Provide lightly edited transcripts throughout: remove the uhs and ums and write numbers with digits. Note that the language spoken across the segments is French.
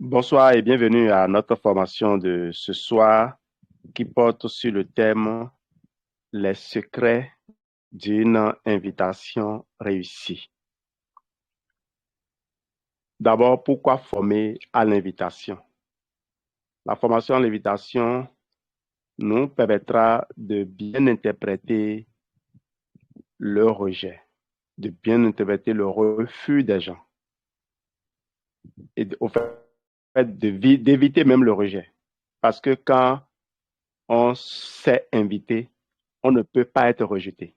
Bonsoir et bienvenue à notre formation de ce soir qui porte sur le thème les secrets d'une invitation réussie. D'abord, pourquoi former à l'invitation? La formation à l'invitation nous permettra de bien interpréter le rejet, de bien interpréter le refus des gens et au fait d'éviter même le rejet. Parce que quand on s'est invité, on ne peut pas être rejeté.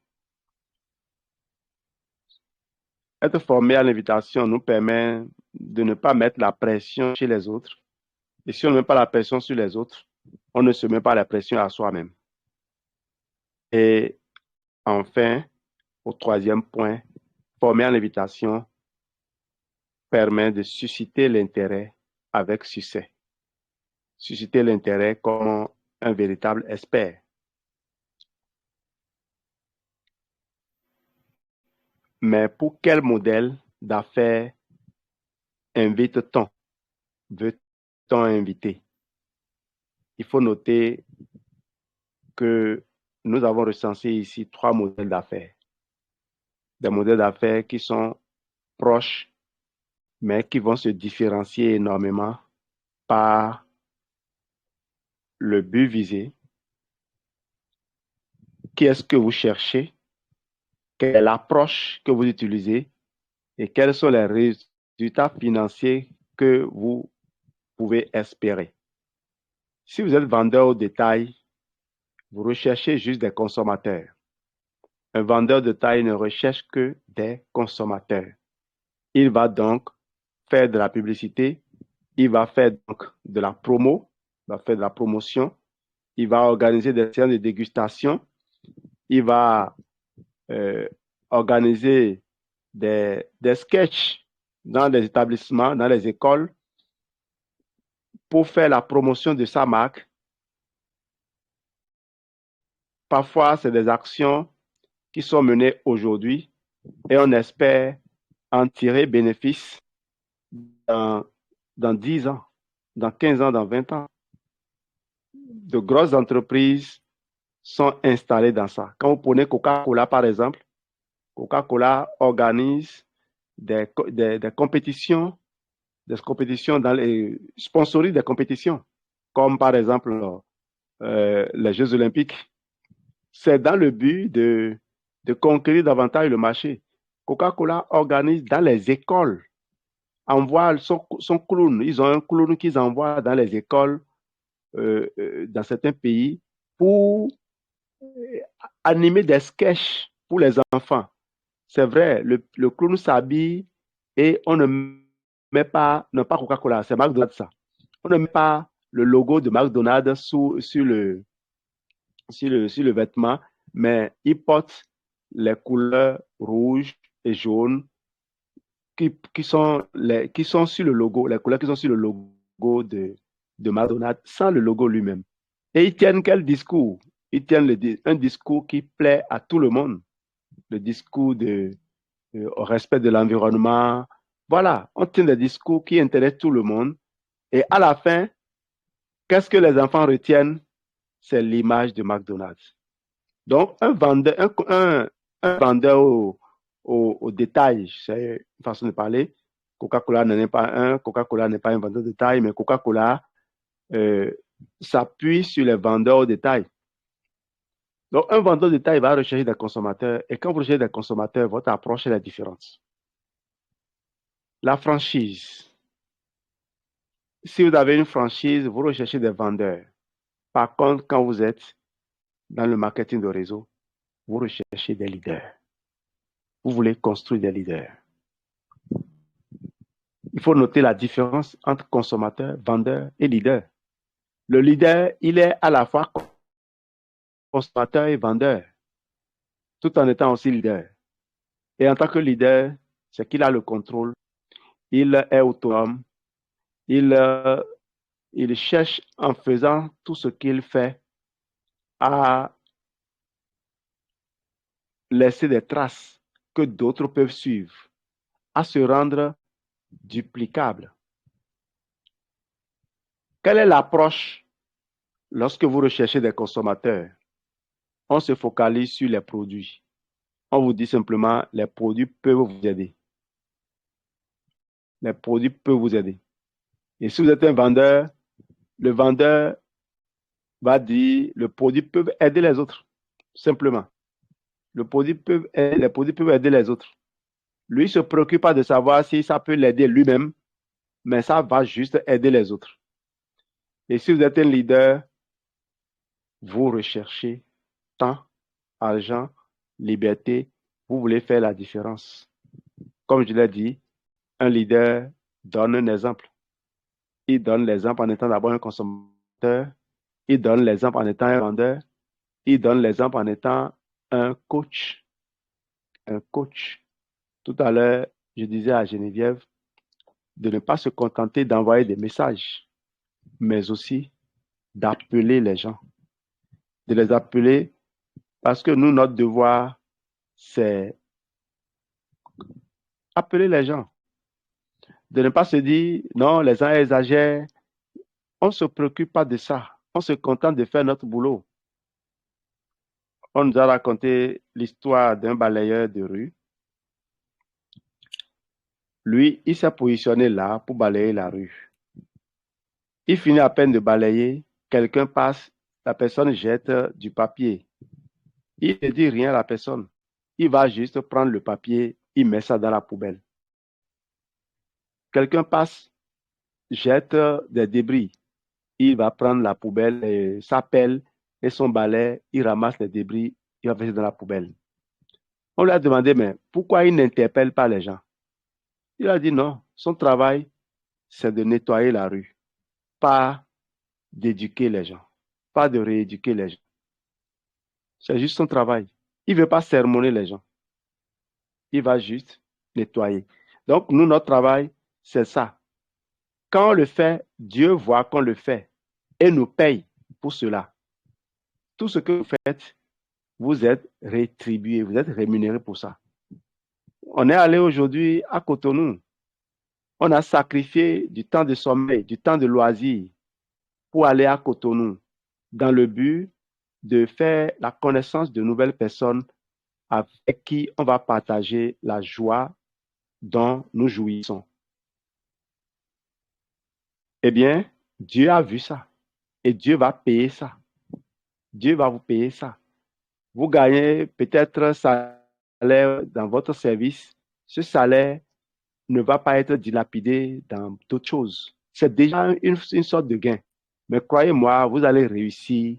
Être formé à l'invitation nous permet de ne pas mettre la pression chez les autres. Et si on ne met pas la pression sur les autres, on ne se met pas la pression à soi-même. Et enfin, au troisième point, former à l'invitation permet de susciter l'intérêt avec succès. Susciter l'intérêt comme un véritable expert. Mais pour quel modèle d'affaires invite-t-on? Veut-on inviter? Il faut noter que nous avons recensé ici trois modèles d'affaires. Des modèles d'affaires qui sont proches, mais qui vont se différencier énormément par le but visé. Qui est-ce que vous cherchez? Quelle est l'approche que vous utilisez? Et quels sont les résultats financiers que vous pouvez espérer? Si vous êtes vendeur au détail, vous recherchez juste des consommateurs. Un vendeur de détail ne recherche que des consommateurs. Il va donc faire de la publicité, il va faire donc de la promo, il va faire de la promotion, il va organiser des séances de dégustation, il va euh, organiser des sketchs dans les établissements, dans les écoles, pour faire la promotion de sa marque. Parfois, c'est des actions qui sont menées aujourd'hui et on espère en tirer bénéfice dans, dans 10 ans, dans 15 ans, dans 20 ans. De grosses entreprises sont installées dans ça. Quand vous prenez Coca-Cola, par exemple, Coca-Cola organise des compétitions, dans sponsorise des compétitions, comme par exemple les Jeux Olympiques. C'est dans le but de conquérir davantage le marché. Coca-Cola organise dans les écoles, envoie son clown. Ils ont un clown qu'ils envoient dans les écoles dans certains pays pour animer des sketchs pour les enfants. C'est vrai, le clown s'habille et on ne met pas, non pas Coca-Cola, c'est McDonald's ça. On ne met pas le logo de McDonald's sur le vêtement, mais il porte les couleurs rouge et jaune qui sont sur le logo, les couleurs qui sont sur le logo de McDonald's sans le logo lui-même. Et ils tiennent quel discours? Ils tiennent un discours qui plaît à tout le monde, le discours au respect de l'environnement. Voilà, on tient des discours qui intéressent tout le monde. Et à la fin, qu'est-ce que les enfants retiennent? C'est l'image de McDonald's. Donc, un vendeur au détail, c'est une façon de parler. Coca-Cola n'en est pas un, Coca-Cola n'est pas un vendeur de détail, mais Coca-Cola euh, s'appuie sur les vendeurs au détail. Donc, un vendeur de détail va rechercher des consommateurs, et quand vous recherchez des consommateurs, votre approche est la différente. La franchise. Si vous avez une franchise, vous recherchez des vendeurs. Par contre, quand vous êtes dans le marketing de réseau, vous recherchez des leaders. Vous voulez construire des leaders. Il faut noter la différence entre consommateur, vendeur et leader. Le leader, il est à la fois consommateur et vendeur, tout en étant aussi leader. Et en tant que leader, c'est qu'il a le contrôle, il est autonome, il, euh, il cherche en faisant tout ce qu'il fait à laisser des traces que d'autres peuvent suivre, à se rendre duplicable. Quelle est l'approche lorsque vous recherchez des consommateurs? On se focalise sur les produits. On vous dit simplement, les produits peuvent vous aider. Les produits peuvent vous aider. Et si vous êtes un vendeur, le vendeur va dire, le produit peut aider les autres, simplement. Les produits peuvent aider les autres. Lui ne se préoccupe pas de savoir si ça peut l'aider lui-même, mais ça va juste aider les autres. Et si vous êtes un leader, vous recherchez temps, argent, liberté, vous voulez faire la différence. Comme je l'ai dit, un leader donne un exemple. Il donne l'exemple en étant d'abord un consommateur, il donne l'exemple en étant un vendeur, il donne l'exemple en étant un coach. Un coach. Tout à l'heure, je disais à Geneviève de ne pas se contenter d'envoyer des messages, mais aussi d'appeler les gens, de les appeler parce que nous, notre devoir, c'est appeler les gens, de ne pas se dire, non, les gens exagèrent, on ne se préoccupe pas de ça, on se contente de faire notre boulot. On nous a raconté l'histoire d'un balayeur de rue. Lui, il s'est positionné là pour balayer la rue. Il finit à peine de balayer, quelqu'un passe, la personne jette du papier. Il ne dit rien à la personne. Il va juste prendre le papier, il met ça dans la poubelle. Quelqu'un passe, jette des débris. Il va prendre la poubelle, et sa pelle et son balai, il ramasse les débris, il va mettre dans la poubelle. On lui a demandé, mais pourquoi il n'interpelle pas les gens? Il a dit non, son travail, c'est de nettoyer la rue, pas d'éduquer les gens, pas de rééduquer les gens. C'est juste son travail. Il ne veut pas sermonner les gens. Il va juste nettoyer. Donc, nous, notre travail, c'est ça. Quand on le fait, Dieu voit qu'on le fait et nous paye pour cela. Tout ce que vous faites, vous êtes rétribué, vous êtes rémunéré pour ça. On est allé aujourd'hui à Cotonou. On a sacrifié du temps de sommeil, du temps de loisir pour aller à Cotonou dans le but de faire la connaissance de nouvelles personnes avec qui on va partager la joie dont nous jouissons. Eh bien, Dieu a vu ça et Dieu va payer ça. Dieu va vous payer ça. Vous gagnez peut-être un salaire dans votre service. Ce salaire ne va pas être dilapidé dans d'autres choses. C'est déjà une sorte de gain. Mais croyez-moi, vous allez réussir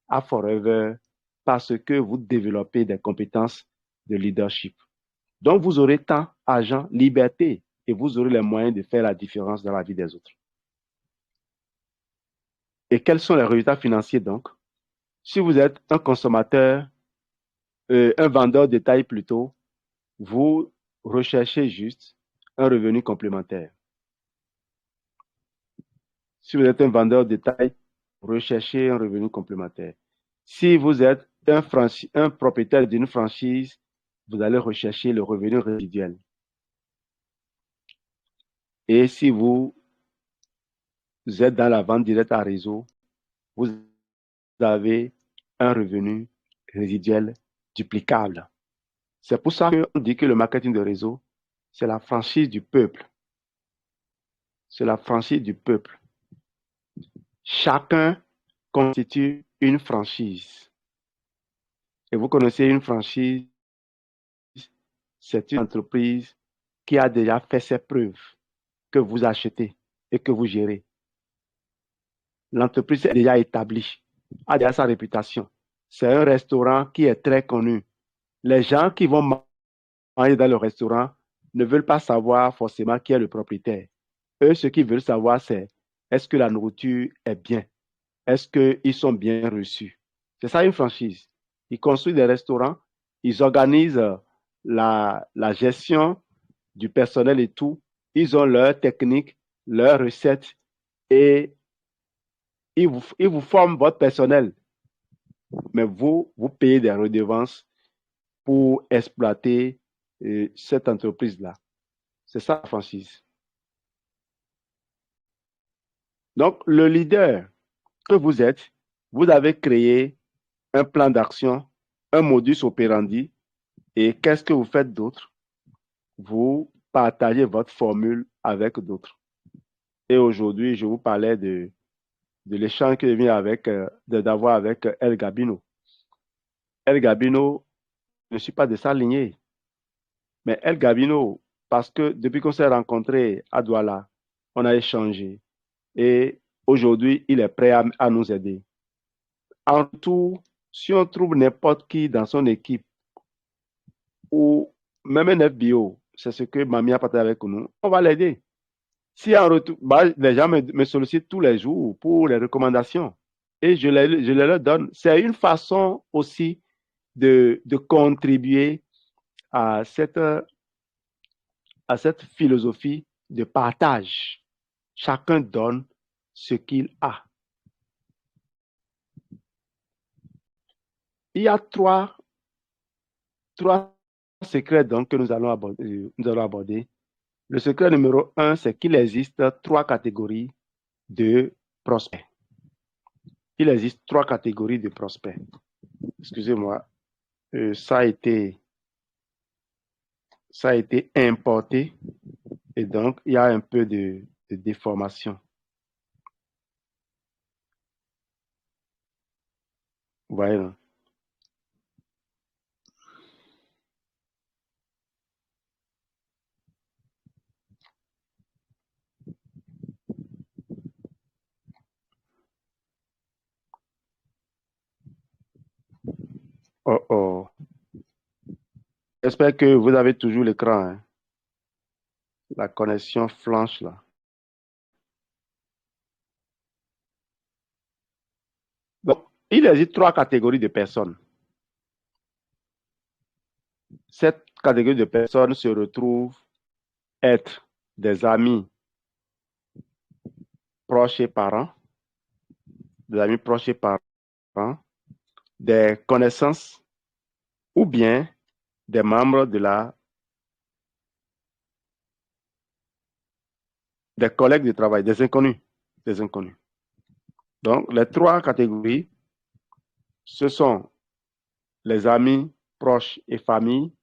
à Forever parce que vous développez des compétences de leadership. Donc, vous aurez temps, argent, liberté et vous aurez les moyens de faire la différence dans la vie des autres. Et quels sont les résultats financiers donc? Si vous êtes un consommateur, un vendeur de taille plutôt, vous recherchez juste un revenu complémentaire. Si vous êtes un vendeur de taille, recherchez un revenu complémentaire. Si vous êtes un propriétaire d'une franchise, vous allez rechercher le revenu résiduel. Et si vous êtes dans la vente directe à réseau, vous avez un revenu résiduel duplicable. C'est pour ça qu'on dit que le marketing de réseau, c'est la franchise du peuple. C'est la franchise du peuple. Chacun constitue une franchise. Et vous connaissez une franchise, c'est une entreprise qui a déjà fait ses preuves, que vous achetez et que vous gérez. L'entreprise est déjà établie, a déjà sa réputation. C'est un restaurant qui est très connu. Les gens qui vont manger dans le restaurant ne veulent pas savoir forcément qui est le propriétaire. Eux, ce qu'ils veulent savoir, c'est est-ce que la nourriture est bien? Est-ce qu'ils sont bien reçus? C'est ça une franchise. Ils construisent des restaurants, ils organisent la gestion du personnel et tout. Ils ont leurs techniques, leurs recettes et ils vous forment votre personnel. Mais vous payez des redevances pour exploiter cette entreprise-là. C'est ça la franchise. Donc, le leader que vous êtes, vous avez créé un plan d'action, un modus operandi. Et qu'est-ce que vous faites d'autre? Vous partagez votre formule avec d'autres. Et aujourd'hui, je vous parlais de l'échange que je viens d'avoir avec El Gabino. El Gabino ne suis pas de sa lignée, mais El Gabino, parce que depuis qu'on s'est rencontrés à Douala, on a échangé. Et aujourd'hui, il est prêt à nous aider. En tout, si on trouve n'importe qui dans son équipe ou même un FBO, c'est ce que Mamie a partagé avec nous, on va l'aider. Si en retour, bah, les gens me sollicitent tous les jours pour les recommandations et je les leur donne. C'est une façon aussi de contribuer à cette philosophie de partage. Chacun donne ce qu'il a. Il y a trois secrets donc que nous allons aborder. Le secret numéro un, c'est qu'il existe trois catégories de prospects. Il existe trois catégories de prospects. Excusez-moi, ça a été importé et donc il y a un peu de déformation. Vous voyez là? Oh oh. J'espère que vous avez toujours l'écran, hein. La connexion flanche là. Donc, il existe trois catégories de personnes. Cette catégorie de personnes se retrouve être des amis proches et parents, des amis proches et parents, des connaissances ou bien des membres des collègues de travail, des inconnus, des inconnus. Donc, les trois catégories, ce sont les amis proches et famille,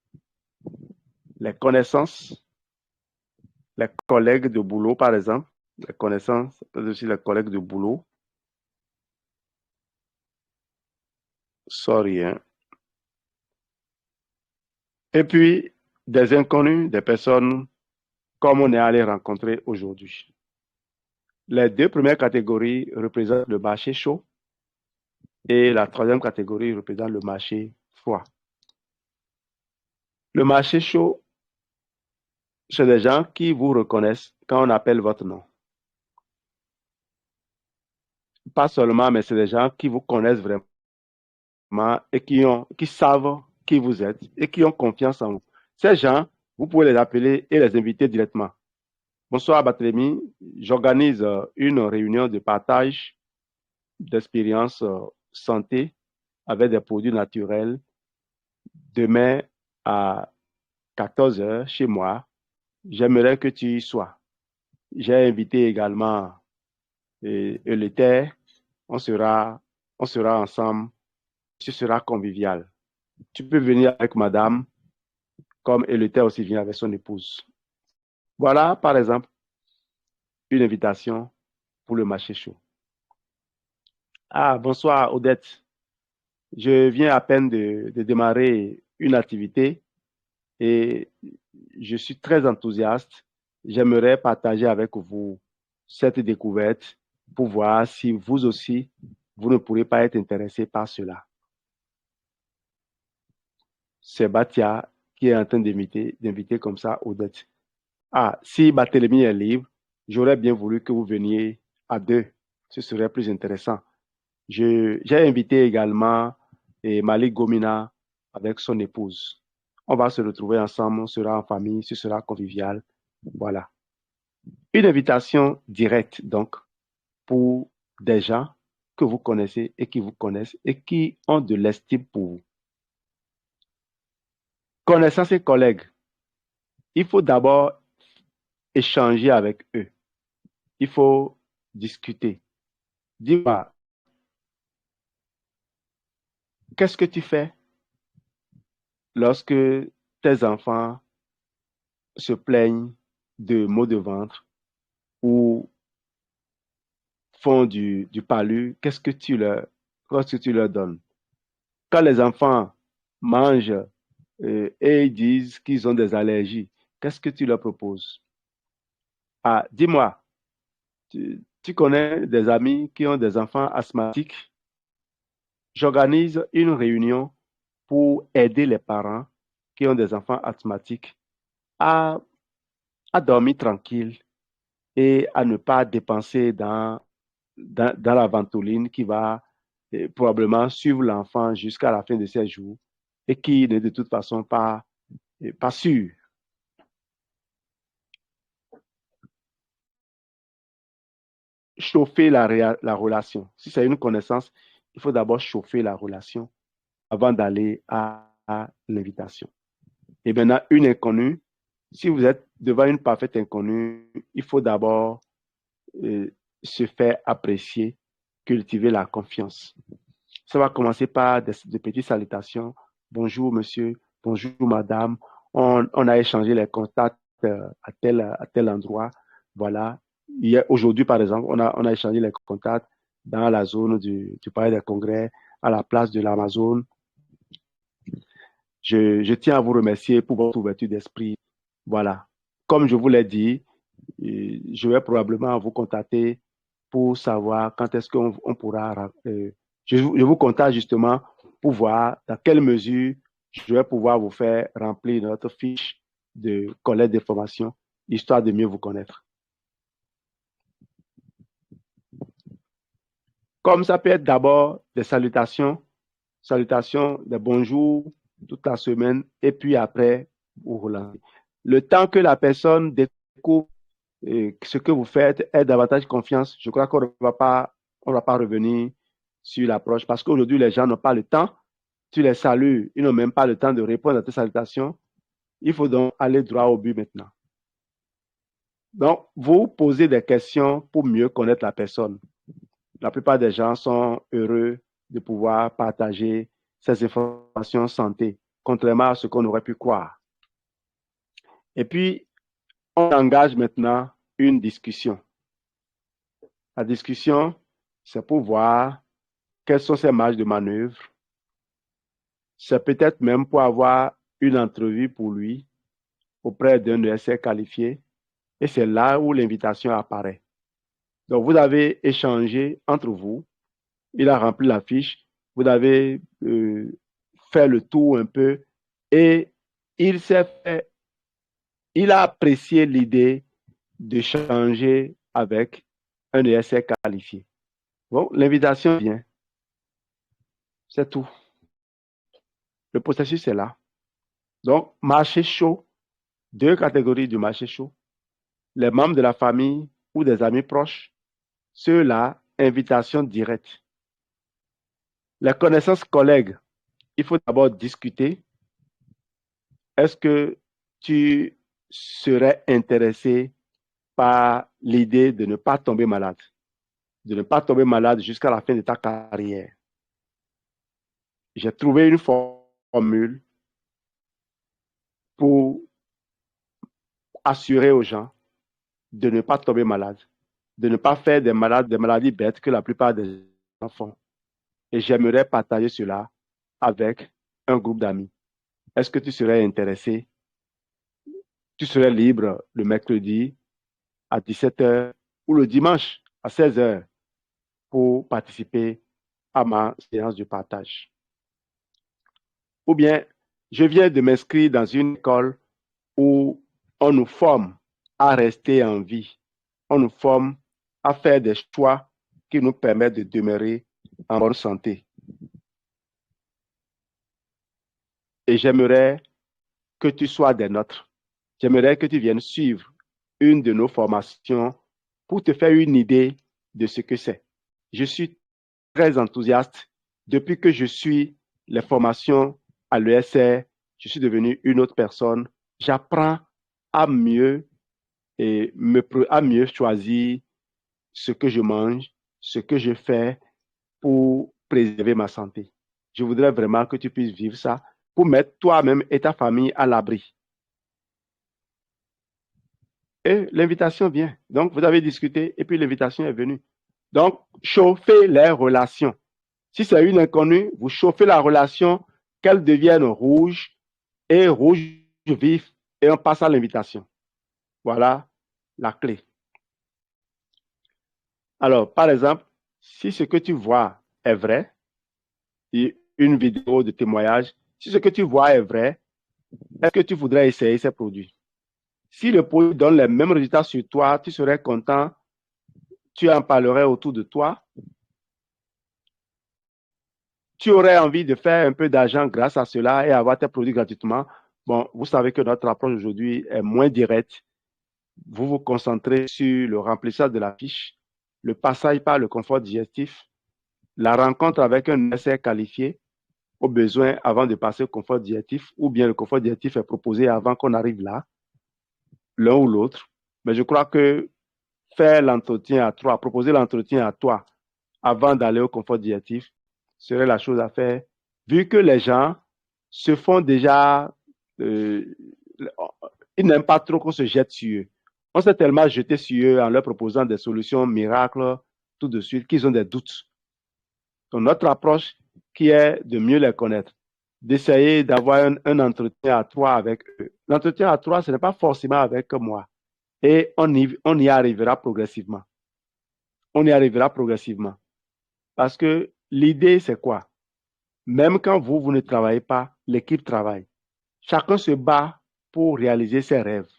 les connaissances, les collègues de boulot, par exemple, les connaissances, aussi les collègues de boulot. Sorry, hein. Et puis, des inconnus, des personnes comme on est allé rencontrer aujourd'hui. Les deux premières catégories représentent le marché chaud et la troisième catégorie représente le marché froid. Le marché chaud, c'est des gens qui vous reconnaissent quand on appelle votre nom. Pas seulement, mais c'est des gens qui vous connaissent vraiment et qui savent qui vous êtes et qui ont confiance en vous. Ces gens, vous pouvez les appeler et les inviter directement. Bonsoir Barthélemy, j'organise une réunion de partage d'expériences santé avec des produits naturels demain à 14 heures chez moi. J'aimerais que tu y sois. J'ai invité également Eleuthère. On sera ensemble. Ce sera convivial. Tu peux venir avec madame, comme Eleuthère aussi vient avec son épouse. Voilà, par exemple, une invitation pour le marché chaud. Ah, bonsoir Odette. Je viens à peine de démarrer une activité et je suis très enthousiaste. J'aimerais partager avec vous cette découverte pour voir si vous aussi, vous ne pourrez pas être intéressé par cela. C'est Batia qui est en train d'inviter comme ça Odette. Ah, si Barthélemy est libre, j'aurais bien voulu que vous veniez à deux. Ce serait plus intéressant. J'ai invité également Malik Gomina avec son épouse. On va se retrouver ensemble, on sera en famille, ce sera convivial. Voilà. Une invitation directe, donc, pour des gens que vous connaissez et qui vous connaissent et qui ont de l'estime pour vous. Connaissant ses collègues, il faut d'abord échanger avec eux. Il faut discuter. Dis-moi, qu'est-ce que tu fais lorsque tes enfants se plaignent de maux de ventre ou font du palu? Qu'est-ce que tu leur donnes? Quand les enfants mangent et ils disent qu'ils ont des allergies, qu'est-ce que tu leur proposes? Ah, dis-moi, tu connais des amis qui ont des enfants asthmatiques? J'organise une réunion pour aider les parents qui ont des enfants asthmatiques à, à dormir tranquille et à ne pas dépenser dans la ventoline qui va probablement suivre l'enfant jusqu'à la fin de ses jours et qui n'est de toute façon pas sûr. Chauffer la relation. Si c'est une connaissance, il faut d'abord chauffer la relation avant d'aller à l'invitation. Et maintenant, une inconnue, si vous êtes devant une parfaite inconnue, il faut d'abord euh, se faire apprécier, cultiver la confiance. Ça va commencer par des petites salutations. Bonjour monsieur, bonjour madame. On a échangé les contacts à tel endroit. Voilà. Aujourd'hui, par exemple, on a échangé les contacts dans la zone du Palais des Congrès, à la place de l'Amazon. Je tiens à vous remercier pour votre ouverture d'esprit. Voilà. Comme je vous l'ai dit, je vais probablement vous contacter pour savoir quand est-ce qu'on pourra. Je vous contacte justement pour voir dans quelle mesure je vais pouvoir vous faire remplir notre fiche de collecte d'informations, histoire de mieux vous connaître. Comme ça peut être d'abord des salutations, des bonjours toute la semaine, et puis après, vous relancez. Le temps que la personne découvre ce que vous faites est davantage confiance, je crois on va pas revenir sur l'approche parce qu'aujourd'hui, les gens n'ont pas le temps. Tu les salues, ils n'ont même pas le temps de répondre à tes salutations. Il faut donc aller droit au but maintenant. Donc, vous posez des questions pour mieux connaître la personne. La plupart des gens sont heureux de pouvoir partager ces informations santé, contrairement à ce qu'on aurait pu croire. Et puis, on engage maintenant une discussion. La discussion, c'est pour voir quelles sont ses marges de manœuvre. C'est peut-être même pour avoir une entrevue pour lui auprès d'un ESR qualifié. Et c'est là où l'invitation apparaît. Donc, vous avez échangé entre vous. Il a rempli la fiche. Vous avez fait le tour un peu. Et il a apprécié l'idée de changer avec un ESR qualifié. Bon, l'invitation vient. C'est tout. Le processus est là. Donc, marché chaud, deux catégories de marché chaud. Les membres de la famille ou des amis proches, ceux-là, invitation directe. Les connaissances collègues, il faut d'abord discuter. Est-ce que tu serais intéressé par l'idée de ne pas tomber malade, de ne pas tomber malade jusqu'à la fin de ta carrière? J'ai trouvé une formule pour assurer aux gens de ne pas tomber malade, de ne pas faire des maladies bêtes que la plupart des gens font. Et j'aimerais partager cela avec un groupe d'amis. Est-ce que tu serais intéressé? Tu serais libre le mercredi à 17 heures ou le dimanche à 16 heures pour participer à ma séance de partage. Ou bien, je viens de m'inscrire dans une école où on nous forme à rester en vie. On nous forme à faire des choix qui nous permettent de demeurer en bonne santé. Et j'aimerais que tu sois des nôtres. J'aimerais que tu viennes suivre une de nos formations pour te faire une idée de ce que c'est. Je suis très enthousiaste. Depuis que je suis les formations à l'ESR, je suis devenu une autre personne. J'apprends à mieux choisir ce que je mange, ce que je fais pour préserver ma santé. Je voudrais vraiment que tu puisses vivre ça pour mettre toi-même et ta famille à l'abri. Et l'invitation vient. Donc, vous avez discuté et puis l'invitation est venue. Donc, chauffez les relations. Si c'est une inconnue, vous chauffez la relation, qu'elle devienne rouge et rouge vif et on passe à l'invitation. Voilà la clé. Alors, par exemple, si ce que tu vois est vrai, une vidéo de témoignage, si ce que tu vois est vrai, est-ce que tu voudrais essayer ces produits? Si le produit donne les mêmes résultats sur toi, tu serais content, tu en parlerais autour de toi, tu aurais envie de faire un peu d'argent grâce à cela et avoir tes produits gratuitement. Bon, vous savez que notre approche aujourd'hui est moins directe. Vous vous concentrez sur le remplissage de la fiche, le passage par le confort digestif, la rencontre avec un essai qualifié, au besoin avant de passer au confort digestif, ou bien le confort digestif est proposé avant qu'on arrive là, l'un ou l'autre. Mais je crois que faire l'entretien à trois, proposer l'entretien à toi avant d'aller au confort digestif serait la chose à faire, vu que les gens se font déjà, euh, ils n'aiment pas trop qu'on se jette sur eux. On s'est tellement jeté sur eux en leur proposant des solutions miracles tout de suite qu'ils ont des doutes. Donc, notre approche qui est de mieux les connaître, d'essayer d'avoir un entretien à trois avec eux. L'entretien à trois, ce n'est pas forcément avec moi. Et on y arrivera progressivement. On y arrivera progressivement. Parce que l'idée, c'est quoi? Même quand vous ne travaillez pas, l'équipe travaille. Chacun se bat pour réaliser ses rêves.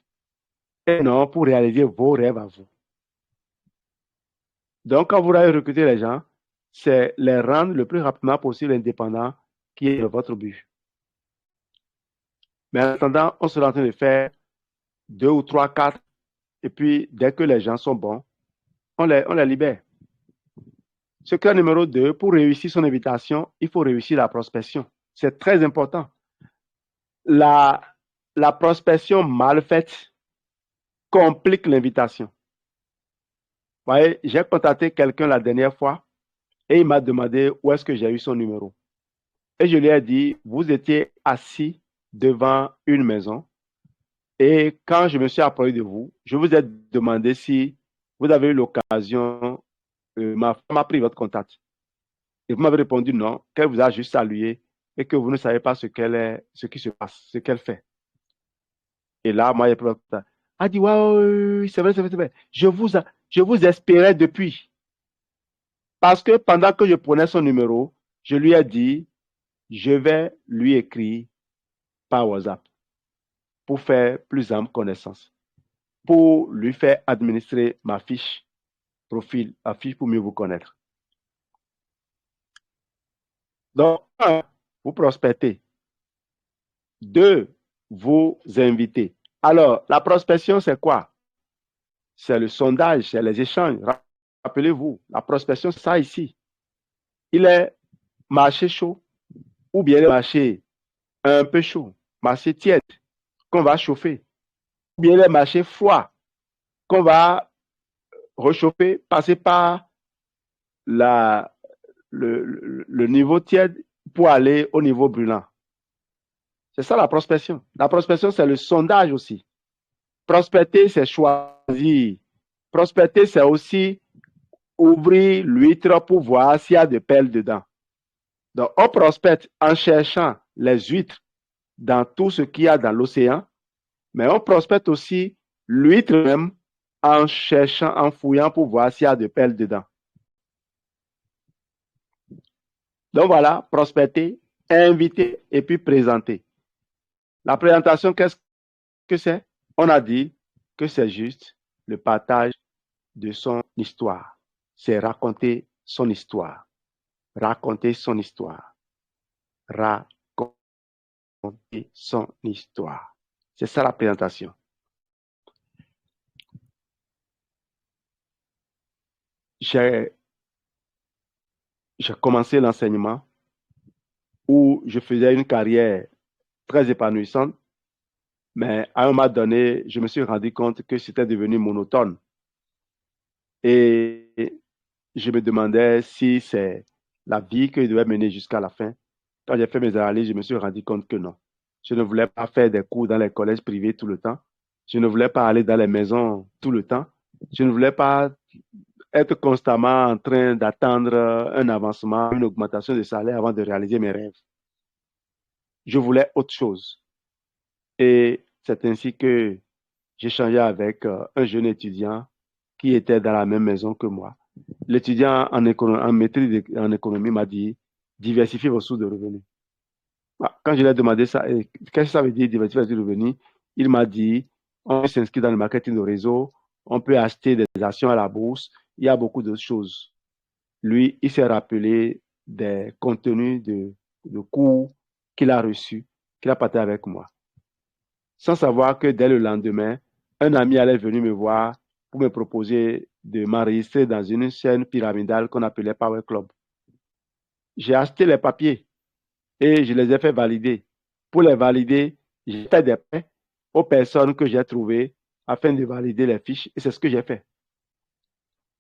Et non pour réaliser vos rêves à vous. Donc, quand vous allez recruter les gens, c'est les rendre le plus rapidement possible indépendants qui est votre but. Mais en attendant, on sera en train de faire 2 ou 3, 4, et puis dès que les gens sont bons, on les libère. Secret numéro 2, pour réussir son invitation, il faut réussir la prospection. C'est très important. La prospection mal faite complique l'invitation. Vous voyez, j'ai contacté quelqu'un la dernière fois et il m'a demandé où est-ce que j'ai eu son numéro. Et je lui ai dit, vous étiez assis devant une maison et quand je me suis approché de vous, je vous ai demandé si vous avez eu l'occasion, ma femme a pris votre contact. Et vous m'avez répondu non, qu'elle vous a juste salué et que vous ne savez pas ce qui se passe, ce qu'elle fait. Et là, moi, j'ai pris votre contact. Elle a dit, ouais, c'est vrai, c'est vrai, c'est vrai. Je vous espérais depuis. Parce que pendant que je prenais son numéro, je lui ai dit, je vais lui écrire par WhatsApp pour faire plus ample connaissance, pour lui faire administrer ma fiche profil, ma fiche pour mieux vous connaître. Donc, un, vous prospectez. Deux, vous invitez. Alors, la prospection, c'est quoi? C'est le sondage, c'est les échanges. Rappelez-vous, la prospection, c'est ça ici. Il est marché chaud ou bien il est marché un peu chaud, marché tiède qu'on va chauffer, ou bien il est marché froid qu'on va réchauffer, passer par le niveau tiède pour aller au niveau brûlant. C'est ça la prospection. La prospection, c'est le sondage aussi. Prospecter, c'est choisir. Prospecter, c'est aussi ouvrir l'huître pour voir s'il y a des perles dedans. Donc, on prospecte en cherchant les huîtres dans tout ce qu'il y a dans l'océan, mais on prospecte aussi l'huître même en cherchant, en fouillant pour voir s'il y a des perles dedans. Donc voilà, prospecter, inviter et puis présenter. La présentation, qu'est-ce que c'est? On a dit que c'est juste le partage de son histoire. C'est raconter son histoire. Raconter son histoire. Raconter son histoire. C'est ça la présentation. J'ai commencé l'enseignement où je faisais une carrière très épanouissante, mais à un moment donné, je me suis rendu compte que c'était devenu monotone. Et je me demandais si c'est la vie que je devais mener jusqu'à la fin. Quand j'ai fait mes analyses, je me suis rendu compte que non. Je ne voulais pas faire des cours dans les collèges privés tout le temps. Je ne voulais pas aller dans les maisons tout le temps. Je ne voulais pas être constamment en train d'attendre un avancement, une augmentation de salaire avant de réaliser mes rêves. Je voulais autre chose. Et c'est ainsi que j'ai changé avec un jeune étudiant qui était dans la même maison que moi. L'étudiant en maîtrise en économie m'a dit, diversifiez vos sources de revenus. Quand je lui ai demandé ça, qu'est-ce que ça veut dire diversifier vos sources de revenus, il m'a dit, on s'inscrit dans le marketing de réseau, on peut acheter des actions à la bourse, il y a beaucoup d'autres choses. Lui, il s'est rappelé des contenus de cours qu'il a reçus, qu'il a partagé avec moi, sans savoir que dès le lendemain, un ami allait venir me voir pour me proposer de m'enregistrer dans une chaîne pyramidale qu'on appelait Power Club. J'ai acheté les papiers et je les ai fait valider. Pour les valider, j'ai fait des prêts aux personnes que j'ai trouvées afin de valider les fiches et c'est ce que j'ai fait.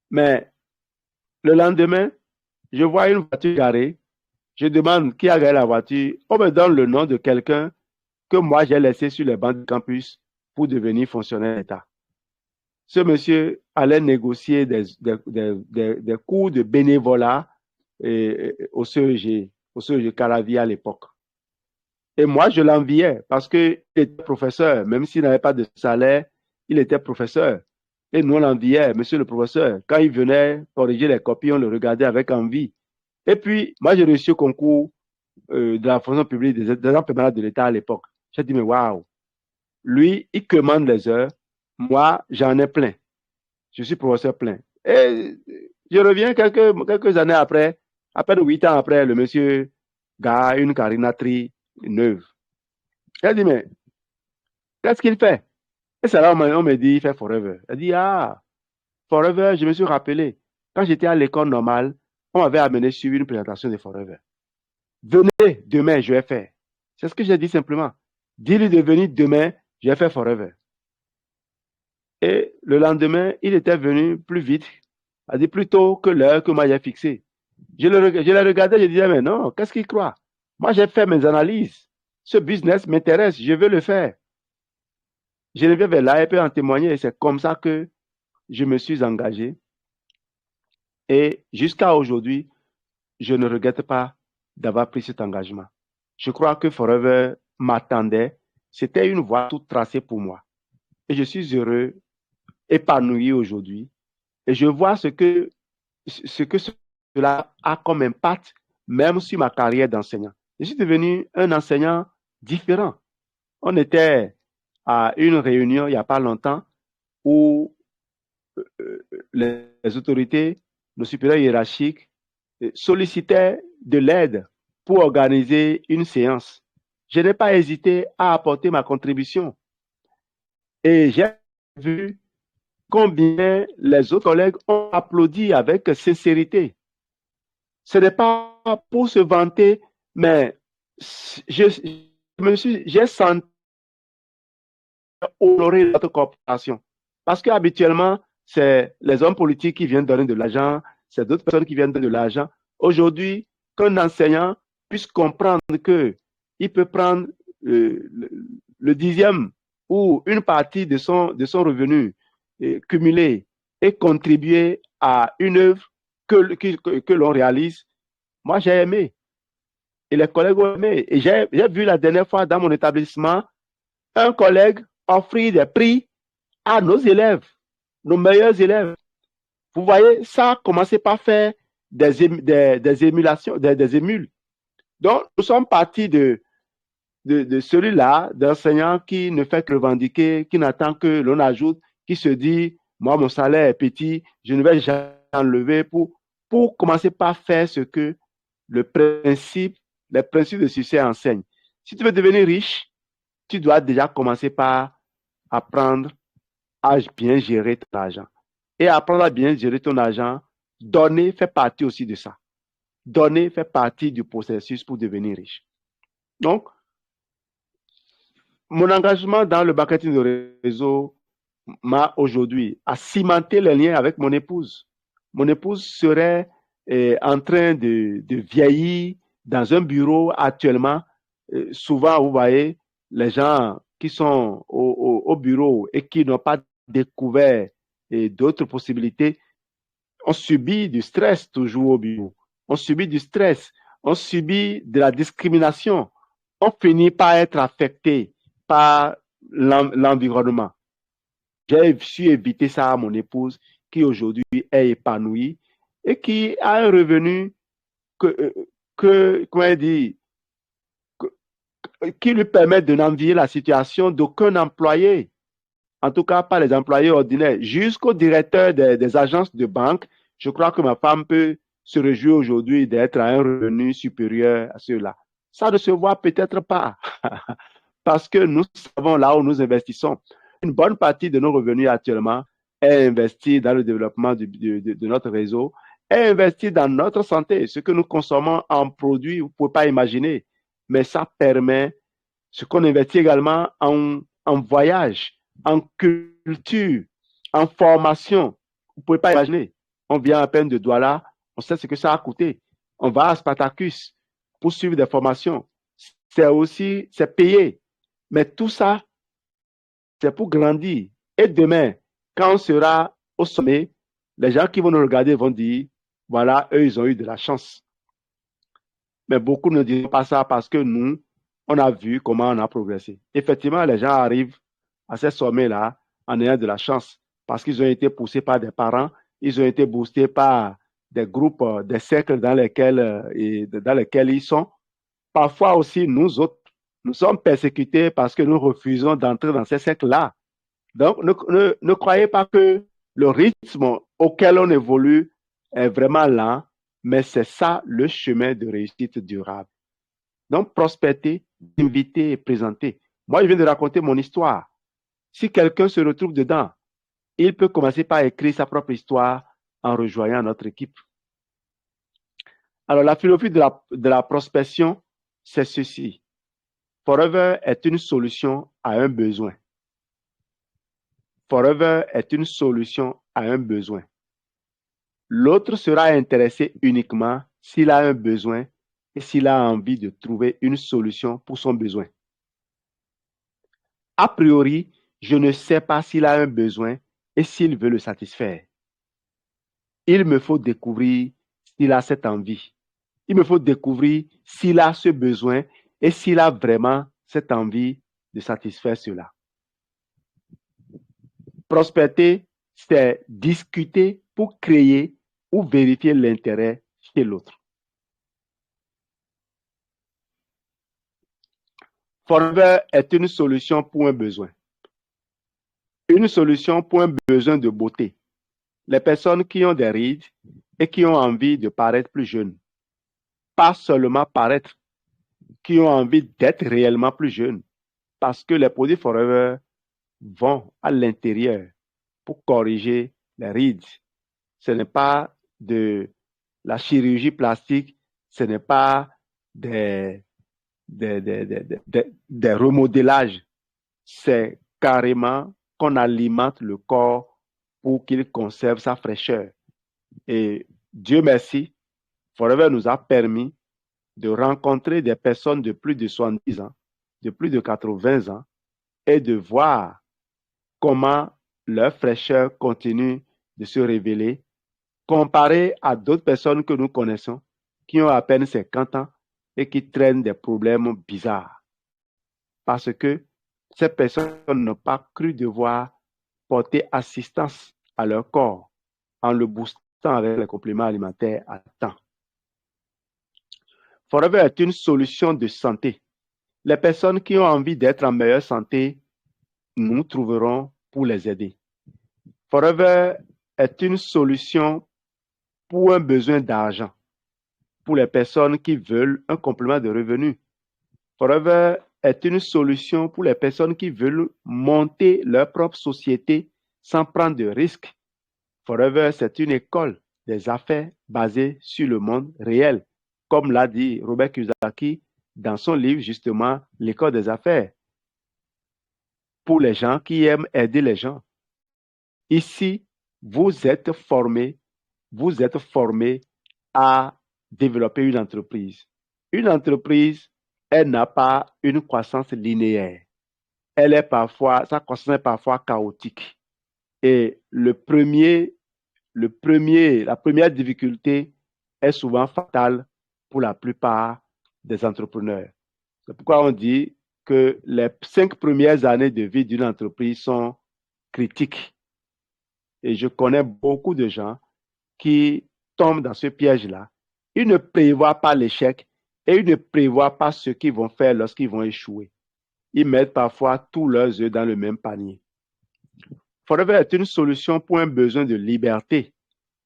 Mais le lendemain, je vois une voiture garée. Je demande qui a garé la voiture. On me donne le nom de quelqu'un que moi j'ai laissé sur les bancs du campus pour devenir fonctionnaire d'État. Ce monsieur allait négocier des cours de bénévolat au CEG Calavi à l'époque. Et moi, je l'enviais parce qu'il était professeur, même s'il n'avait pas de salaire, il était professeur. Et nous, on l'enviait, monsieur le professeur. Quand il venait corriger les copies, on le regardait avec envie. Et puis, moi, j'ai reçu le concours de la fonction publique des agents permanents de l'État à l'époque. J'ai dit, mais waouh, lui, il commande les heures. Moi, j'en ai plein. Je suis professeur plein. Et je reviens quelques années après, à peine 8 ans après, le monsieur a une carinaterie neuve. J'ai dit, mais qu'est-ce qu'il fait? Et c'est là on me dit, il fait Forever. Elle dit, ah, Forever, je me suis rappelé. Quand j'étais à l'école normale, on m'avait amené suivre une présentation de Forever. Venez, demain, je vais faire. C'est ce que j'ai dit simplement. Dis-lui de venir demain, je vais faire Forever. Et le lendemain, il était venu plus vite, a dit plus tôt que l'heure que moi j'ai fixée. Je l'ai regardé, je disais, mais non, qu'est-ce qu'il croit? Moi, j'ai fait mes analyses. Ce business m'intéresse, je veux le faire. Geneviève est là, elle peut en témoigner. C'est comme ça que je me suis engagé. Et jusqu'à aujourd'hui, je ne regrette pas d'avoir pris cet engagement. Je crois que Forever m'attendait. C'était une voie toute tracée pour moi. Et je suis heureux, épanoui aujourd'hui. Et je vois ce que cela a comme impact, même sur ma carrière d'enseignant. Je suis devenu un enseignant différent. On était à une réunion il n'y a pas longtemps où les autorités, nos supérieurs hiérarchiques sollicitaient de l'aide pour organiser une séance. Je n'ai pas hésité à apporter ma contribution. Et j'ai vu combien les autres collègues ont applaudi avec sincérité. Ce n'est pas pour se vanter, mais j'ai senti honorer notre coopération. Parce qu'habituellement, c'est les hommes politiques qui viennent donner de l'argent, c'est d'autres personnes qui viennent donner de l'argent. Aujourd'hui, qu'un enseignant puisse comprendre qu'il peut prendre le dixième ou une partie de son revenu cumulé et contribuer à une œuvre que l'on réalise, moi j'ai aimé. Et les collègues ont aimé. Et j'ai vu la dernière fois dans mon établissement un collègue offrir des prix à nos élèves, nos meilleurs élèves. Vous voyez, ça a commencé par faire des émulations, des émules. Donc, nous sommes partis de celui-là, d'enseignant qui ne fait que revendiquer, qui n'attend que l'on ajoute, qui se dit, moi, mon salaire est petit, je ne vais jamais enlever pour commencer par faire ce que les principes de succès enseignent. Si tu veux devenir riche, tu dois déjà commencer par apprendre à bien gérer ton argent. Et apprendre à bien gérer ton argent, donner fait partie aussi de ça. Donner fait partie du processus pour devenir riche. Donc, mon engagement dans le marketing de réseau m'a aujourd'hui à cimenter les liens avec mon épouse. Mon épouse serait en train de vieillir dans un bureau actuellement. Souvent, vous voyez, les gens qui sont au bureau et qui n'ont pas découvert d'autres possibilités, on subit du stress toujours au bureau. On subit du stress. On subit de la discrimination. On finit par être affecté par l'environnement. J'ai su éviter ça à mon épouse qui aujourd'hui est épanouie et qui a un revenu comment dire, qui lui permet de n'envier la situation d'aucun employé. En tout cas, pas les employés ordinaires. Jusqu'au directeur des agences de banque, je crois que ma femme peut se réjouir aujourd'hui d'être à un revenu supérieur à ceux-là. Ça ne se voit peut-être pas parce que nous savons là où nous investissons. Une bonne partie de nos revenus actuellement est investie dans le développement de notre réseau, est investie dans notre santé. Ce que nous consommons en produits, vous ne pouvez pas imaginer, mais ça permet ce qu'on investit également en voyage, en culture, en formation. Vous ne pouvez pas imaginer. On vient à peine de Douala, on sait ce que ça a coûté. On va à Spartacus pour suivre des formations. C'est payé. Mais tout ça, c'est pour grandir. Et demain, quand on sera au sommet, les gens qui vont nous regarder vont dire, voilà, eux, ils ont eu de la chance. Mais beaucoup ne disent pas ça parce que nous, on a vu comment on a progressé. Effectivement, les gens arrivent à ces sommets-là en ayant de la chance parce qu'ils ont été poussés par des parents, ils ont été boostés par des groupes, des cercles dans lesquels ils sont. Parfois aussi, nous autres, nous sommes persécutés parce que nous refusons d'entrer dans ces cercles-là. Donc, ne croyez pas que le rythme auquel on évolue est vraiment lent, mais c'est ça le chemin de réussite durable. Donc, prospecter, inviter et présenter. Moi, je viens de raconter mon histoire. Si quelqu'un se retrouve dedans, il peut commencer par écrire sa propre histoire en rejoignant notre équipe. Alors, la philosophie de la prospection, c'est ceci. Forever est une solution à un besoin. Forever est une solution à un besoin. L'autre sera intéressé uniquement s'il a un besoin et s'il a envie de trouver une solution pour son besoin. A priori, je ne sais pas s'il a un besoin et s'il veut le satisfaire. Il me faut découvrir s'il a cette envie. Il me faut découvrir s'il a ce besoin et s'il a vraiment cette envie de satisfaire cela. Prospecter, c'est discuter pour créer ou vérifier l'intérêt chez l'autre. Forever est une solution pour un besoin. Une solution pour un besoin de beauté. Les personnes qui ont des rides et qui ont envie de paraître plus jeunes. Pas seulement paraître, qui ont envie d'être réellement plus jeunes. Parce que les produits Forever vont à l'intérieur pour corriger les rides. Ce n'est pas de la chirurgie plastique, ce n'est pas des remodélages. C'est carrément qu'on alimente le corps pour qu'il conserve sa fraîcheur. Et Dieu merci, Forever nous a permis de rencontrer des personnes de plus de 70 ans, de plus de 80 ans, et de voir comment leur fraîcheur continue de se révéler comparé à d'autres personnes que nous connaissons qui ont à peine 50 ans et qui traînent des problèmes bizarres. Parce que ces personnes n'ont pas cru devoir porter assistance à leur corps en le boostant avec les compléments alimentaires à temps. Forever est une solution de santé. Les personnes qui ont envie d'être en meilleure santé, nous trouverons pour les aider. Forever est une solution pour un besoin d'argent, pour les personnes qui veulent un complément de revenus. Forever est une solution pour les personnes qui veulent monter leur propre société sans prendre de risques. Forever, c'est une école des affaires basée sur le monde réel, comme l'a dit Robert Kiyosaki dans son livre justement L'école des affaires. Pour les gens qui aiment aider les gens, Ici, vous êtes formé à développer une entreprise. Une entreprise, elle n'a pas une croissance linéaire. Sa croissance est parfois chaotique. Et la première difficulté est souvent fatale pour la plupart des entrepreneurs. C'est pourquoi on dit que les 5 premières années de vie d'une entreprise sont critiques. Et je connais beaucoup de gens qui tombent dans ce piège-là. Ils ne prévoient pas l'échec et ils ne prévoient pas ce qu'ils vont faire lorsqu'ils vont échouer. Ils mettent parfois tous leurs œufs dans le même panier. Forever est une solution pour un besoin de liberté.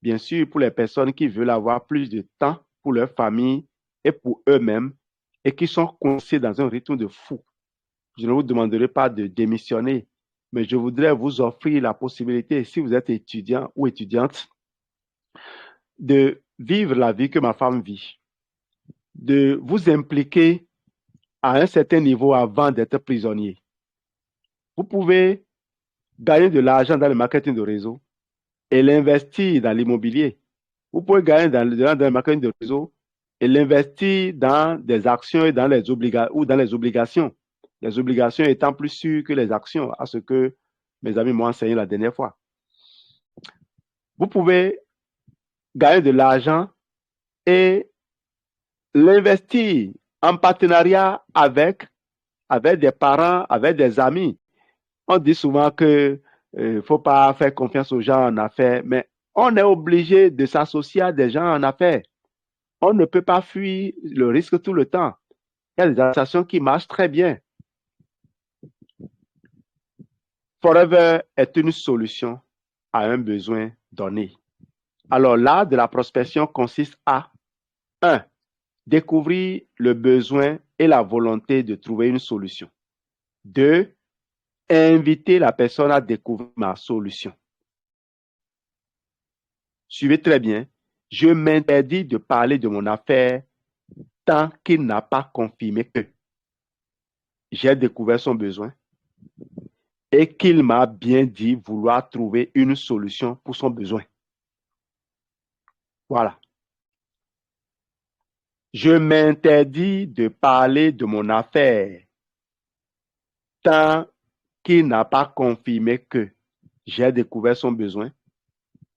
Bien sûr, pour les personnes qui veulent avoir plus de temps pour leur famille et pour eux-mêmes et qui sont coincés dans un rythme de fou. Je ne vous demanderai pas de démissionner, mais je voudrais vous offrir la possibilité, si vous êtes étudiant ou étudiante, de vivre la vie que ma femme vit, de vous impliquer à un certain niveau avant d'être prisonnier. Vous pouvez gagner de l'argent dans le marketing de réseau et l'investir dans l'immobilier. Vous pouvez gagner dans le marketing de réseau et l'investir dans des actions et dans les obligations. Les obligations étant plus sûres que les actions, à ce que mes amis m'ont enseigné la dernière fois. Vous pouvez gagner de l'argent et l'investir en partenariat avec des parents, avec des amis. On dit souvent que ne faut pas faire confiance aux gens en affaires, mais on est obligé de s'associer à des gens en affaires. On ne peut pas fuir le risque tout le temps. Il y a des associations qui marchent très bien. Forever est une solution à un besoin donné. Alors l'art de la prospection consiste à 1. Découvrir le besoin et la volonté de trouver une solution. 2. Inviter la personne à découvrir ma solution. Suivez très bien. Je m'interdis de parler de mon affaire tant qu'il n'a pas confirmé que j'ai découvert son besoin et qu'il m'a bien dit vouloir trouver une solution pour son besoin. Voilà. Je m'interdis de parler de mon affaire tant qu'il n'a pas confirmé que j'ai découvert son besoin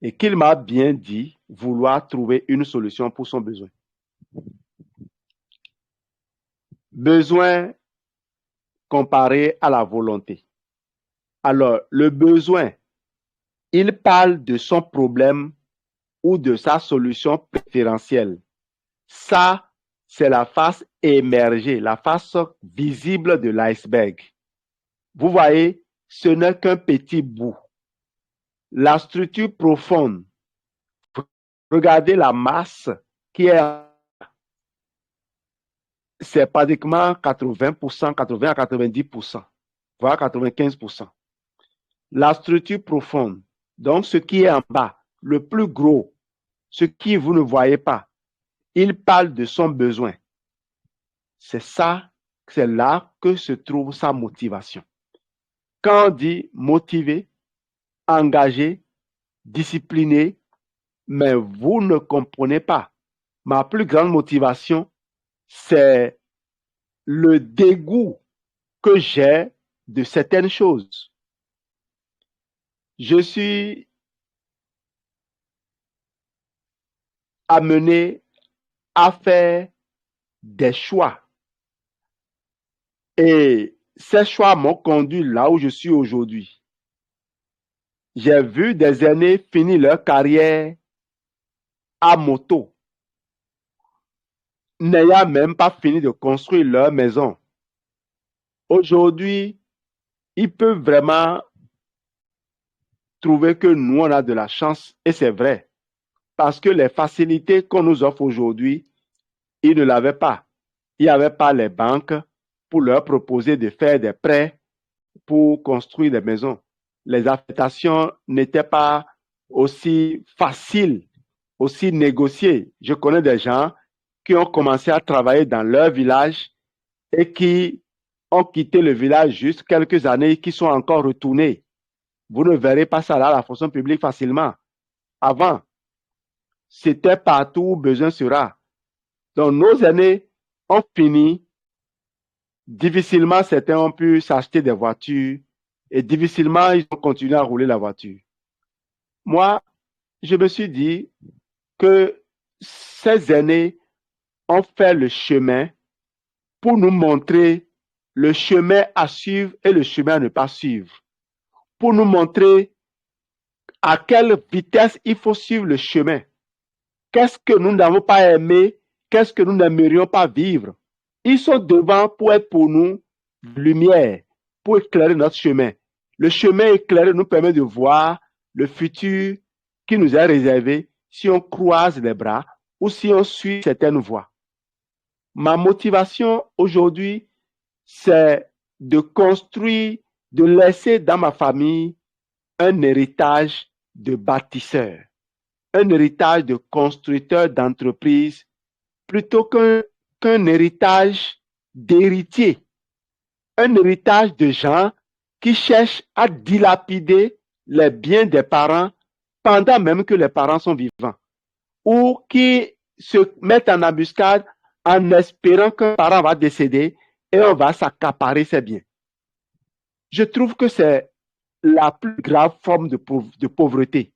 et qu'il m'a bien dit vouloir trouver une solution pour son besoin. Besoin comparé à la volonté. Alors, le besoin, il parle de son problème ou de sa solution préférentielle. Ça, c'est la face émergée, la face visible de l'iceberg. Vous voyez, ce n'est qu'un petit bout. La structure profonde, regardez la masse qui est, c'est pratiquement 80%, 80 à 90%, voire 95%. La structure profonde, donc ce qui est en bas, le plus gros, ce qui vous ne voyez pas, il parle de son besoin. C'est ça, c'est là que se trouve sa motivation. Quand on dit motivé, engagé, discipliné, mais vous ne comprenez pas. Ma plus grande motivation, c'est le dégoût que j'ai de certaines choses. Je suis amené à faire des choix. Et ces choix m'ont conduit là où je suis aujourd'hui. J'ai vu des aînés finir leur carrière à moto, n'ayant même pas fini de construire leur maison. Aujourd'hui, ils peuvent vraiment trouver que nous, on a de la chance, et c'est vrai, parce que les facilités qu'on nous offre aujourd'hui, ils ne l'avaient pas. Il n'y avait pas les banques pour leur proposer de faire des prêts pour construire des maisons. Les affectations n'étaient pas aussi faciles, aussi négociées. Je connais des gens qui ont commencé à travailler dans leur village et qui ont quitté le village juste quelques années et qui sont encore retournés. Vous ne verrez pas ça là, la fonction publique facilement. Avant, c'était partout où besoin sera. Donc, nos aînés ont fini. Difficilement, certains ont pu s'acheter des voitures et difficilement, ils ont continué à rouler la voiture. Moi, je me suis dit que ces aînés ont fait le chemin pour nous montrer le chemin à suivre et le chemin à ne pas suivre. Pour nous montrer à quelle vitesse il faut suivre le chemin. Qu'est-ce que nous n'avons pas aimé? Qu'est-ce que nous n'aimerions pas vivre? Ils sont devant pour être pour nous lumière, pour éclairer notre chemin. Le chemin éclairé nous permet de voir le futur qui nous est réservé si on croise les bras ou si on suit certaines voies. Ma motivation aujourd'hui, c'est de construire, de laisser dans ma famille un héritage de bâtisseur, un héritage de constructeur d'entreprise plutôt qu'un héritage d'héritier, un héritage de gens qui cherchent à dilapider les biens des parents pendant même que les parents sont vivants, ou qui se mettent en embuscade en espérant qu'un parent va décéder et on va s'accaparer ses biens. Je trouve que c'est la plus grave forme de pauvreté.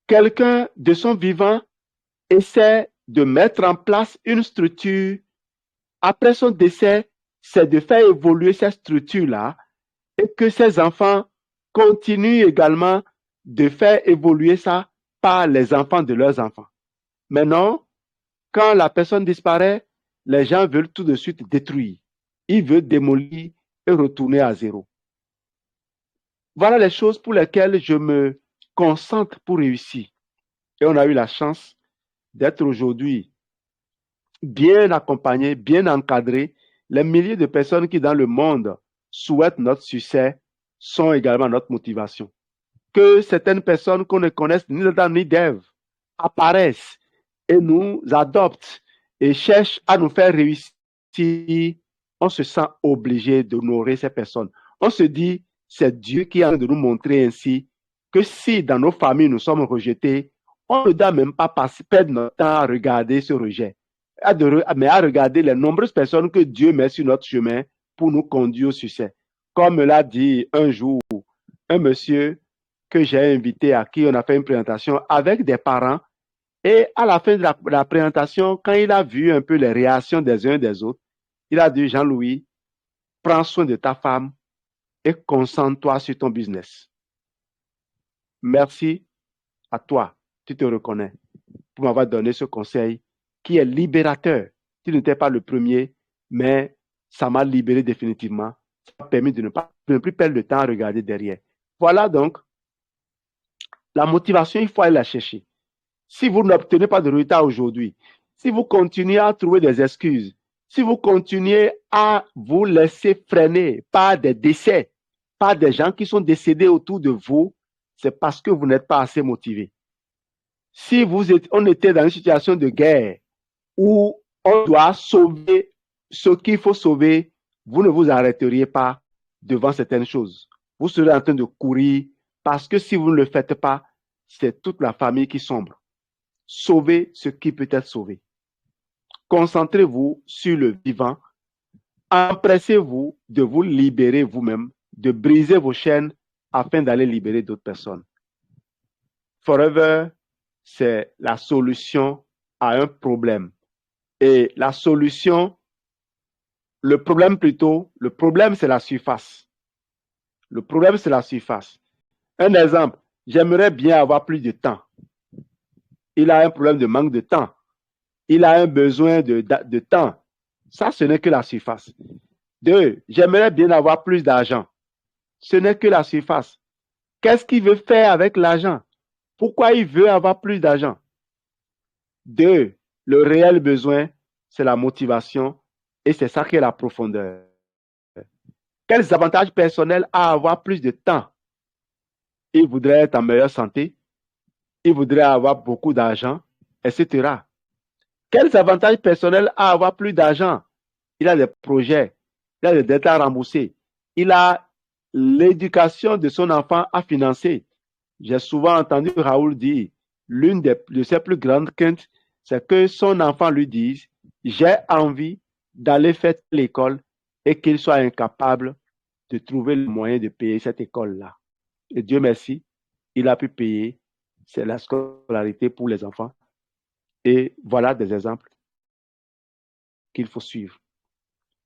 Quelqu'un de son vivant essaie de mettre en place une structure. Après son décès, c'est de faire évoluer cette structure-là et que ses enfants continuent également de faire évoluer ça par les enfants de leurs enfants. Maintenant, quand la personne disparaît, les gens veulent tout de suite détruire. Ils veulent démolir et retourner à zéro. Voilà les choses pour lesquelles je me concentre pour réussir. Et on a eu la chance d'être aujourd'hui bien accompagnés, bien encadrés. Les milliers de personnes qui dans le monde souhaitent notre succès sont également notre motivation. Que certaines personnes qu'on ne connaisse ni d'Adam ni d'Ève apparaissent et nous adoptent et cherchent à nous faire réussir, on se sent obligé d'honorer ces personnes. On se dit, c'est Dieu qui est en train de nous montrer ainsi que si dans nos familles nous sommes rejetés, on ne doit même pas perdre notre temps à regarder ce rejet, mais à regarder les nombreuses personnes que Dieu met sur notre chemin pour nous conduire au succès. Comme l'a dit un jour un monsieur que j'ai invité, à qui on a fait une présentation avec des parents, et à la fin de la présentation, quand il a vu un peu les réactions des uns et des autres, il a dit, Jean-Louis, prends soin de ta femme et concentre-toi sur ton business. Merci à toi, tu te reconnais, pour m'avoir donné ce conseil qui est libérateur. Tu n'étais pas le premier, mais ça m'a libéré définitivement. Ça m'a permis de ne plus perdre le temps à regarder derrière. Voilà donc, la motivation, il faut aller la chercher. Si vous n'obtenez pas de résultat aujourd'hui, si vous continuez à trouver des excuses, si vous continuez à vous laisser freiner par des décès, par des gens qui sont décédés autour de vous, c'est parce que vous n'êtes pas assez motivé. Si on était dans une situation de guerre où on doit sauver ce qu'il faut sauver, vous ne vous arrêteriez pas devant certaines choses. Vous serez en train de courir parce que si vous ne le faites pas, c'est toute la famille qui sombre. Sauvez ce qui peut être sauvé. Concentrez-vous sur le vivant. Empressez-vous de vous libérer vous-même, de briser vos chaînes afin d'aller libérer d'autres personnes. Forever, c'est la solution à un problème. Et la solution, le problème c'est la surface. Le problème, c'est la surface. Un exemple, j'aimerais bien avoir plus de temps. Il a un problème de manque de temps. Il a un besoin de temps. Ça, ce n'est que la surface. 2, j'aimerais bien avoir plus d'argent. Ce n'est que la surface. Qu'est-ce qu'il veut faire avec l'argent? Pourquoi il veut avoir plus d'argent? 2, le réel besoin, c'est la motivation et c'est ça qui est la profondeur. Quels avantages personnels à avoir plus de temps? Il voudrait être en meilleure santé, il voudrait avoir beaucoup d'argent, etc. Quels avantages personnels à avoir plus d'argent? Il a des projets, il a des dettes à rembourser, il a l'éducation de son enfant à financer. J'ai souvent entendu Raoul dire, l'une de ses plus grandes craintes, c'est que son enfant lui dise, j'ai envie d'aller faire l'école et qu'il soit incapable de trouver le moyen de payer cette école-là. Et Dieu merci, il a pu payer, c'est la scolarité pour les enfants. Et voilà des exemples qu'il faut suivre.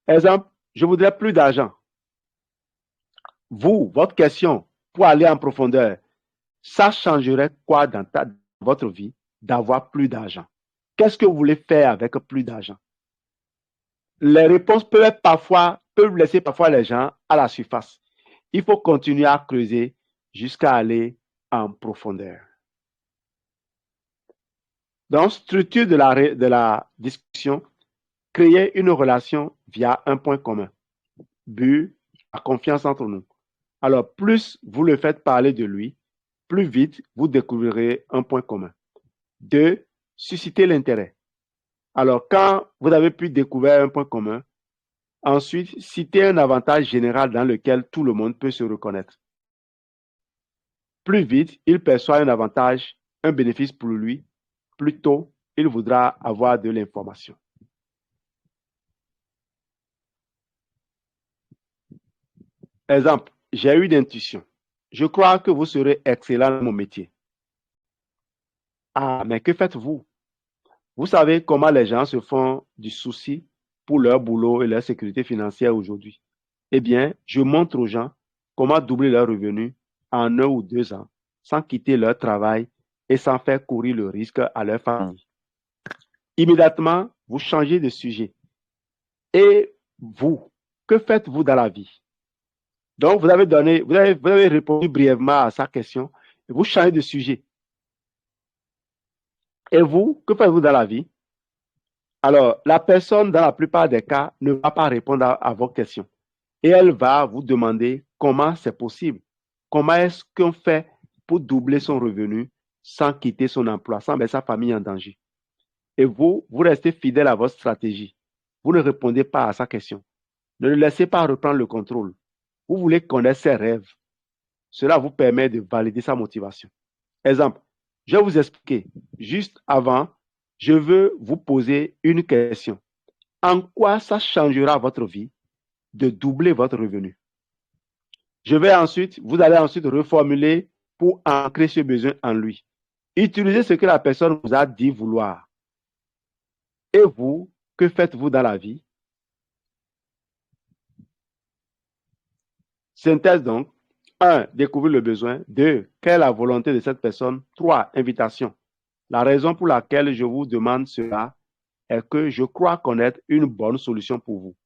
Exemple, je voudrais plus d'argent. Vous, votre question, pour aller en profondeur, ça changerait quoi dans votre vie d'avoir plus d'argent? Qu'est-ce que vous voulez faire avec plus d'argent? Les réponses peuvent laisser parfois les gens à la surface. Il faut continuer à creuser jusqu'à aller en profondeur. Dans la structure de la discussion, créer une relation via un point commun. But, la confiance entre nous. Alors, plus vous le faites parler de lui, plus vite vous découvrirez un point commun. 2. Susciter l'intérêt. Alors, quand vous avez pu découvrir un point commun, ensuite, citez un avantage général dans lequel tout le monde peut se reconnaître. Plus vite il perçoit un avantage, un bénéfice pour lui, plus tôt il voudra avoir de l'information. Exemple, j'ai eu d'intuition. Je crois que vous serez excellent dans mon métier. Ah, mais que faites-vous? Vous savez comment les gens se font du souci pour leur boulot et leur sécurité financière aujourd'hui. Eh bien, je montre aux gens comment doubler leurs revenus en 1 ou 2 ans sans quitter leur travail et sans faire courir le risque à leur famille. Immédiatement, vous changez de sujet. Et vous, que faites-vous dans la vie? Donc, vous avez répondu brièvement à sa question et vous changez de sujet. Et vous, que faites-vous dans la vie? Alors, la personne, dans la plupart des cas, ne va pas répondre à vos questions. Et elle va vous demander comment c'est possible. Comment est-ce qu'on fait pour doubler son revenu sans quitter son emploi, sans mettre sa famille en danger? Et vous restez fidèle à votre stratégie. Vous ne répondez pas à sa question. Ne le laissez pas reprendre le contrôle. Vous voulez connaître ses rêves. Cela vous permet de valider sa motivation. Exemple, je vais vous expliquer. Juste avant, je veux vous poser une question. En quoi ça changera votre vie de doubler votre revenu? Vous allez ensuite reformuler pour ancrer ce besoin en lui. Utilisez ce que la personne vous a dit vouloir. Et vous, que faites-vous dans la vie? Synthèse donc. 1. Découvrir le besoin. 2. Quelle est la volonté de cette personne? 3. Invitation. La raison pour laquelle je vous demande cela est que je crois connaître une bonne solution pour vous.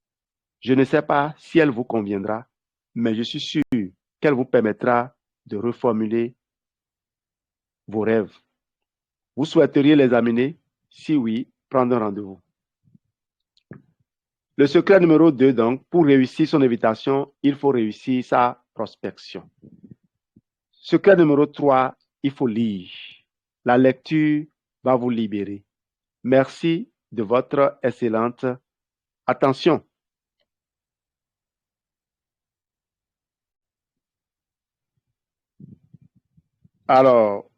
Je ne sais pas si elle vous conviendra, mais je suis sûr qu'elle vous permettra de reformuler vos rêves. Vous souhaiteriez les amener? Si oui, prendre un rendez-vous. Le secret numéro 2, donc, pour réussir son invitation, il faut réussir sa prospection. Secret numéro 3, il faut lire. La lecture va vous libérer. Merci de votre excellente attention. Alors,